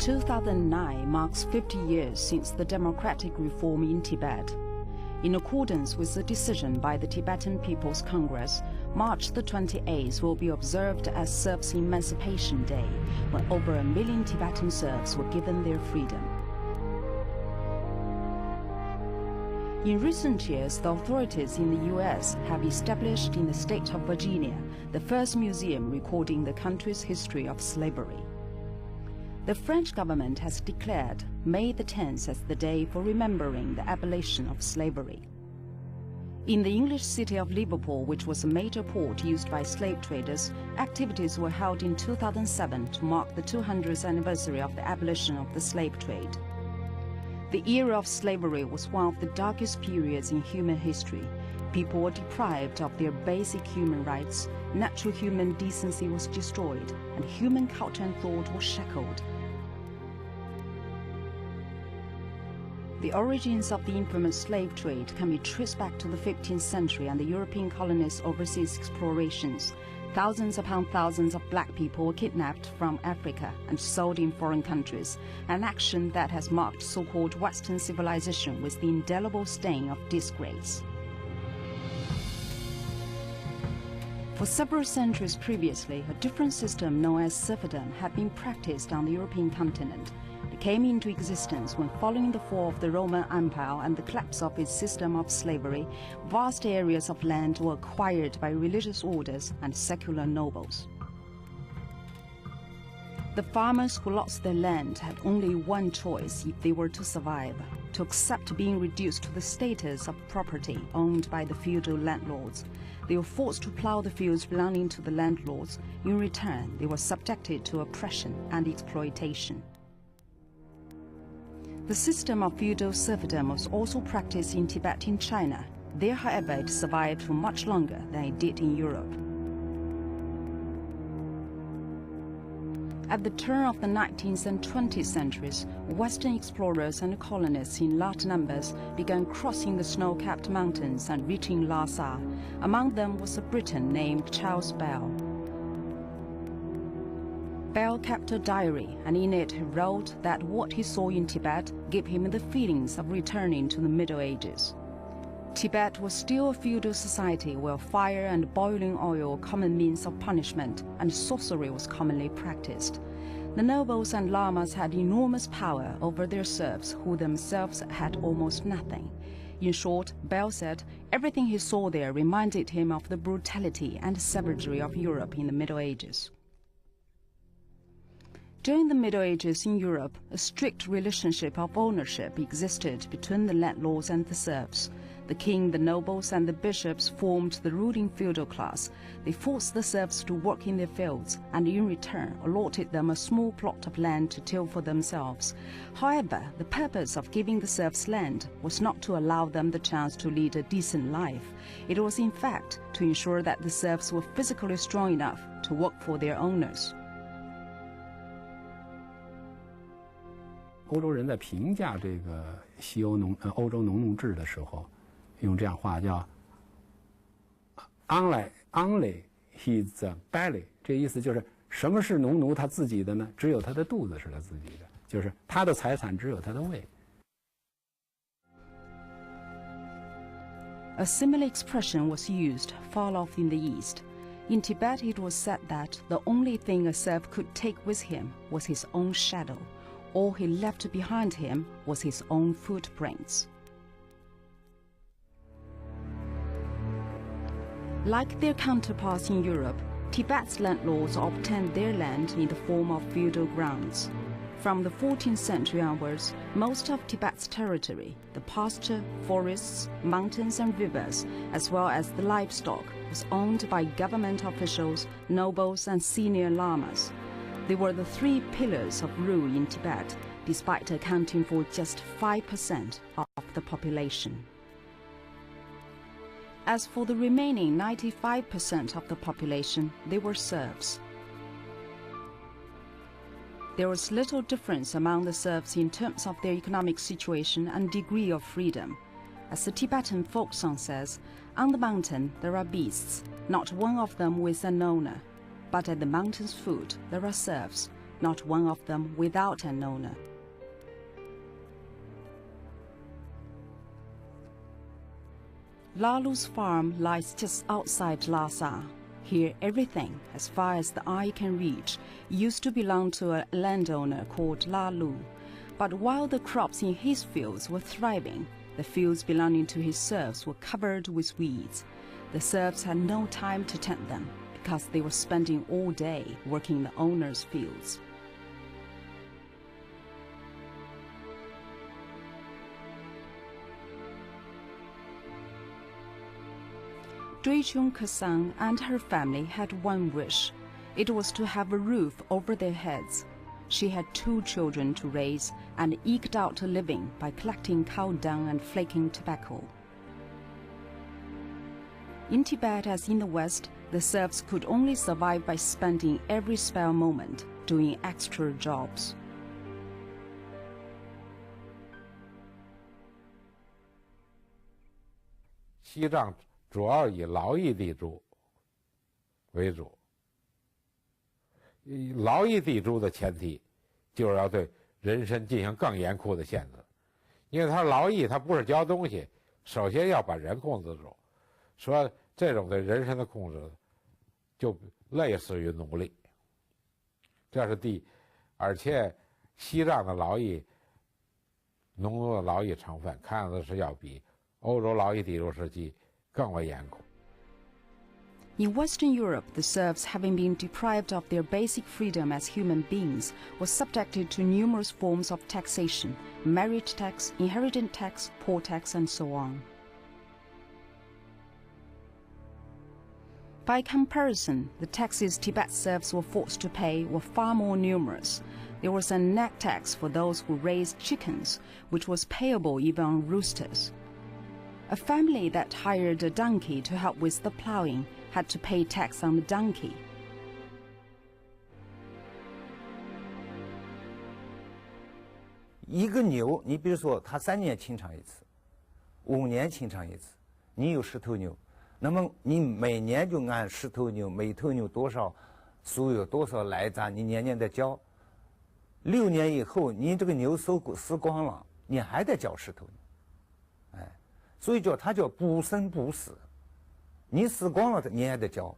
2009 marks 50 years since the democratic reform in Tibet. In accordance with the decision by the Tibetan People's Congress, March the 28th will be observed as Serfs' Emancipation Day, when over 1 million Tibetan Serfs were given their freedom. In recent years, the authorities in the US have established in the state of Virginia the first museum recording the country's history of slavery. The French government has declared May the 10th as the day for remembering the abolition of slavery. In the English city of Liverpool, which was a major port used by slave traders, activities were held in 2007 to mark the 200th anniversary of the abolition of the slave trade. The era of slavery was one of the darkest periods in human history. People were deprived of their basic human rights, natural human decency was destroyed, and human culture and thought were shackled. The origins of the infamous slave trade can be traced back to the 15th century and the European colonists' overseas explorations. Thousands upon thousands of black people were kidnapped from Africa and sold in foreign countries, an action that has marked so-called Western civilization with the indelible stain of disgrace. For several centuries previously, a different system known as serfdom had been practiced on the European continent. It came into existence when, following the fall of the Roman Empire and the collapse of its system of slavery, vast areas of land were acquired by religious orders and secular nobles. The farmers who lost their land had only one choice if they were to survive: to accept being reduced to the status of property owned by the feudal landlords. They were forced to plow the fields belonging to the landlords. In return, they were subjected to oppression and exploitation. The system of feudal serfdom was also practiced in Tibet in China. There, however, it survived for much longer than it did in Europe. At the turn of the 19th and 20th centuries, Western explorers and colonists in large numbers began crossing the snow-capped mountains and reaching Lhasa. Among them was a Briton named Charles Bell. Bell kept a diary, and in it he wrote that what he saw in Tibet gave him the feelings of returning to the Middle Ages. Tibet was still a feudal society where fire and boiling oil were common means of punishment, and sorcery was commonly practiced. The nobles and lamas had enormous power over their serfs, who themselves had almost nothing. In short, Bell said everything he saw there reminded him of the brutality and savagery of Europe in the Middle Ages. During the Middle Ages in Europe, a strict relationship of ownership existed between the landlords and the serfs. The king, the nobles, and the bishops formed the ruling feudal class. They forced the serfs to work in their fields, and in return allotted them a small plot of land to till for themselves. However, the purpose of giving the serfs land was not to allow them the chance to lead a decent life. It was, in fact, to ensure that the serfs were physically strong enough to work for their owners. 欧洲人在评价这个欧洲农奴制的时候，用这样话叫 "only his belly"， 这意思就是什么是农奴他自己的呢？只有他的肚子是他自己的，就是他的财产只有他的胃。A similar expression was used far off in the East. In Tibet, it was said that the only thing a serf could take with him was his own shadow. All he left behind him was his own footprints. Like their counterparts in Europe, Tibet's landlords obtained their land in the form of feudal grounds. From the 14th century onwards, most of Tibet's territory, the pasture, forests, mountains and rivers, as well as the livestock, was owned by government officials, nobles and senior lamas. They were the three pillars of rule in Tibet, despite accounting for just 5% of the population. As for the remaining 95% of the population, they were serfs. There was little difference among the serfs in terms of their economic situation and degree of freedom. As the Tibetan folk song says, on the mountain there are beasts, not one of them with an owner. But at the mountain's foot there are serfs, not one of them without an owner. Lalu's farm lies just outside Lhasa. Here, everything, as far as the eye can reach, used to belong to a landowner called Lalu. But while the crops in his fields were thriving, the fields belonging to his serfs were covered with weeds. The serfs had no time to tend them because they were spending all day working the owner's fields. Dui Kesang and her family had one wish. It was to have a roof over their heads. She had 2 children to raise and eked out a living by collecting cow dung and flaking tobacco. In Tibet, as in the West, the serfs could only survive by spending every spare moment doing extra jobs. 西藏主要以劳役地主为主。劳役地主的前提就是要对人身进行更严酷的限制，因为他劳役他不是交东西，首先要把人控制住。说这种对人身的控制，就类似于奴隶。这是而且西藏的劳役，农奴的劳役成分看的是要比欧洲劳役地主时期更为严酷。 In Western Europe, the serfs, having been deprived of their basic freedom as human beings, were subjected to numerous forms of taxation: marriage tax, inheritance tax, poor tax, and so on. By comparison, the taxes Tibet serfs were forced to pay were far more numerous. There was a neck tax for those who raised chickens, which was payable even on roosters. A family that hired a donkey to help with the plowing had to pay tax on the donkey. 一个牛，你比如说，它3年清场一次，5年清场一次，你有10头牛，那么你每年就按10头牛，每头牛多少输有多少来账，你年年得交。6年以后，你这个牛死光了，你还得交10头牛，哎，所以它叫不生不死。 你死光了，你还得交。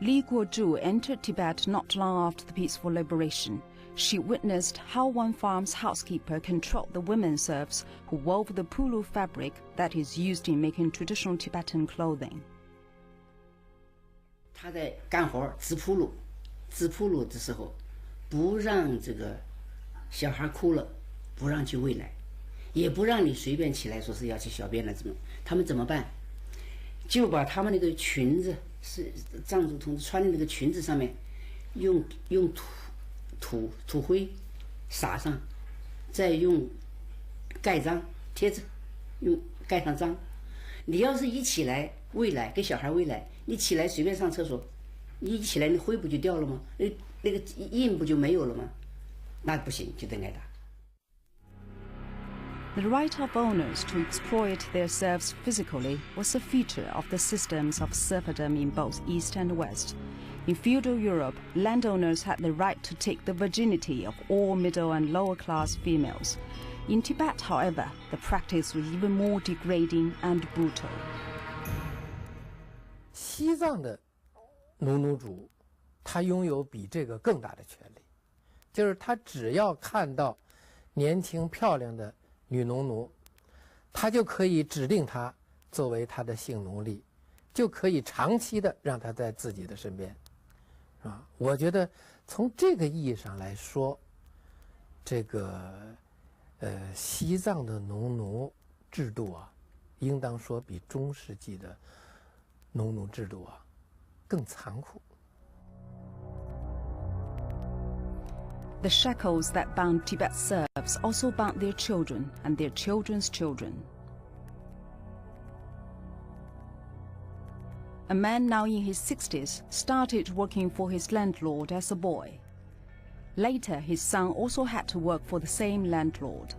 Li Guozhu entered Tibet not long after the peaceful liberation. She witnessed how one farm's housekeeper controlled the women serfs who wove the pulu fabric that is used in making traditional Tibetan clothing. 他在干活织铺路的时候，不让这个小孩哭了，不让去喂奶。 也不让你随便起来说是要去小便了，他们怎么办？就把他们那个裙子，是藏族同志穿的那个裙子上面，用土灰撒上，再用盖章贴着，用盖上章。你要是一起来喂奶，给小孩喂奶，你起来随便上厕所，你一起来那灰不就掉了吗？那个印不就没有了吗？那不行，就得挨打。 The right of owners to exploit their serfs physically was a feature of the systems of serfdom in both East and West. In feudal Europe, landowners had the right to take the virginity of all middle and lower class females. In Tibet, however, the practice was even more degrading and brutal. 西藏的农奴主，他拥有比这个更大的权利，就是他只要看到年轻漂亮的 女农奴，他就可以指定她作为他的性奴隶，就可以长期的让她在自己的身边，是吧？我觉得从这个意义上来说，这个西藏的农奴制度啊，应当说比中世纪的农奴制度啊更残酷。 The shackles that bound Tibet's serfs also bound their children and their children's children. A man now in his 60s started working for his landlord as a boy. Later, his son also had to work for the same landlord.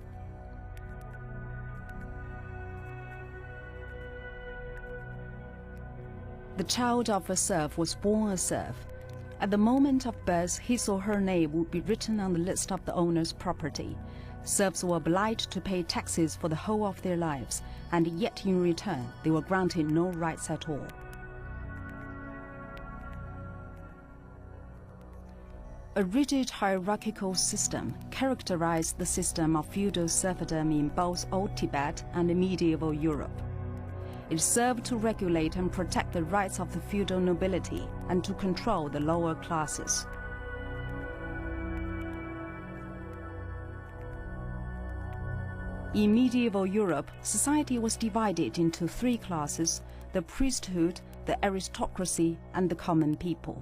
The child of a serf was born a serf. At the moment of birth, his or her name would be written on the list of the owner's property. Serfs were obliged to pay taxes for the whole of their lives, and yet in return, they were granted no rights at all. A rigid hierarchical system characterized the system of feudal serfdom in both Old Tibet and medieval Europe. It served to regulate and protect the rights of the feudal nobility and to control the lower classes. In medieval Europe, society was divided into three classes: the priesthood, the aristocracy, and the common people.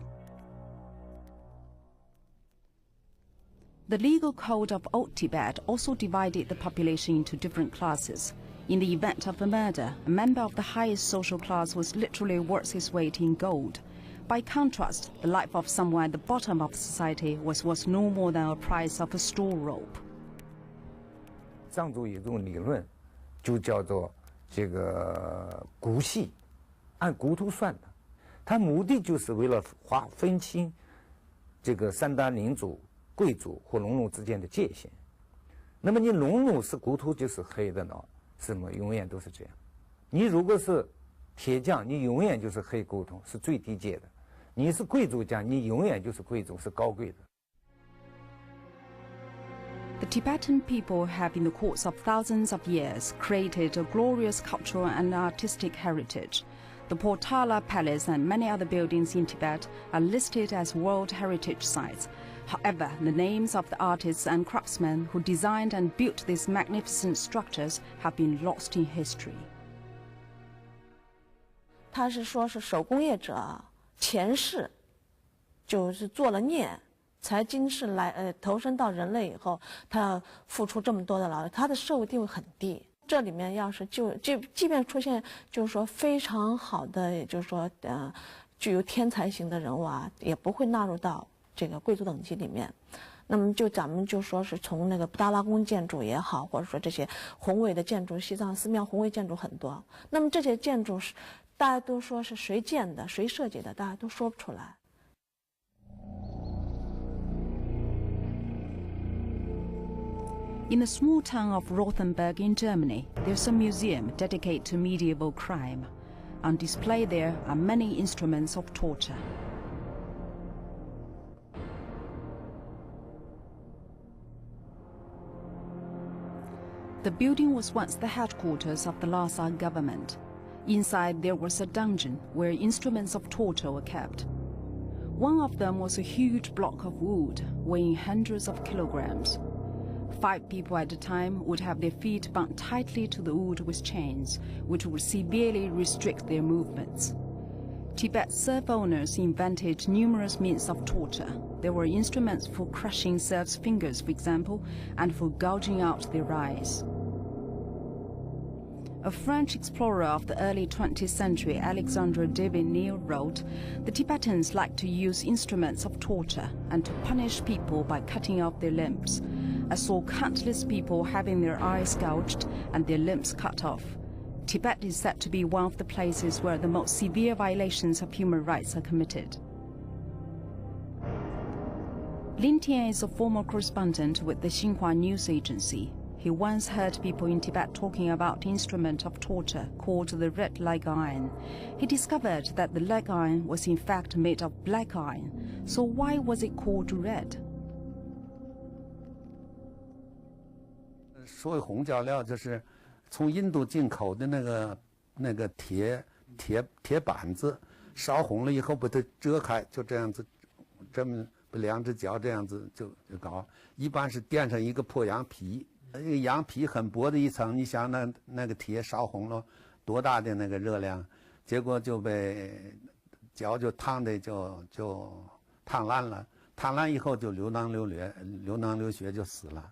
The legal code of Old Tibet also divided the population into different classes. In the event of a murder, a member of the highest social class was literally worth his weight in gold. By contrast, the life of someone at the bottom of society was worth no more than a price of a store rope. 藏族有一种理论，就叫做这个骨系，按骨头算的。它目的就是为了分清这个三大领主、贵族和农奴之间的界限。那么你农奴是骨头就是黑的呢？ 什么永远都是这样，你如果是铁匠，你永远就是黑骨头，是最低阶的；你是贵族匠，你永远就是贵族，是高贵的。 The Tibetan people have, in the course of thousands of years, created a glorious cultural and artistic heritage. The Potala Palace and many other buildings in Tibet are listed as World Heritage Sites. However, the names of the artists and craftsmen who designed and built these magnificent structures have been lost in history. 他是说是手工业者前世就是做了孽，才今世来投身到人类以后，他要付出这么多的劳力，他的社会地位很低。这里面要是即便出现就是说非常好的，也就是说具有天才型的人物啊，也不会纳入到 这个贵族等级里面，那么咱们就说是从那个布达拉宫建筑也好，或者说这些宏伟的建筑，西藏寺庙宏伟建筑很多。那么这些建筑是大家都说是谁建的、谁设计的，大家都说不出来。 In the small town of Rothenburg in Germany, there's a museum dedicated to medieval crime. On display there are many instruments of torture. The building was once the headquarters of the Lhasa government. Inside there was a dungeon where instruments of torture were kept. One of them was a huge block of wood weighing hundreds of kilograms. 5 people at a time would have their feet bound tightly to the wood with chains, which would severely restrict their movements. Tibet's serf owners invented numerous means of torture. There were instruments for crushing serfs' fingers, for example, and for gouging out their eyes. A French explorer of the early 20th century, Alexandre Devenir, wrote, "The Tibetans like to use instruments of torture and to punish people by cutting off their limbs. I saw countless people having their eyes gouged and their limbs cut off. Tibet is said to be one of the places where the most severe violations of human rights are committed." Lin Tian is a former correspondent with the Xinhua news agency. He once heard people in Tibet talking about the instrument of torture called the red leg iron. He discovered that the leg iron was in fact made of black iron. So why was it called red? 所谓红脚料就是从印度进口的那个铁板子，烧红了以后把它折开，就这样子，这么把两只脚这样子就搞。一般是垫上一个破羊皮，那个羊皮很薄的一层，你想那个铁烧红了，多大的那个热量，结果就被脚就烫的就烫烂了，烫烂以后就流脓流血就死了。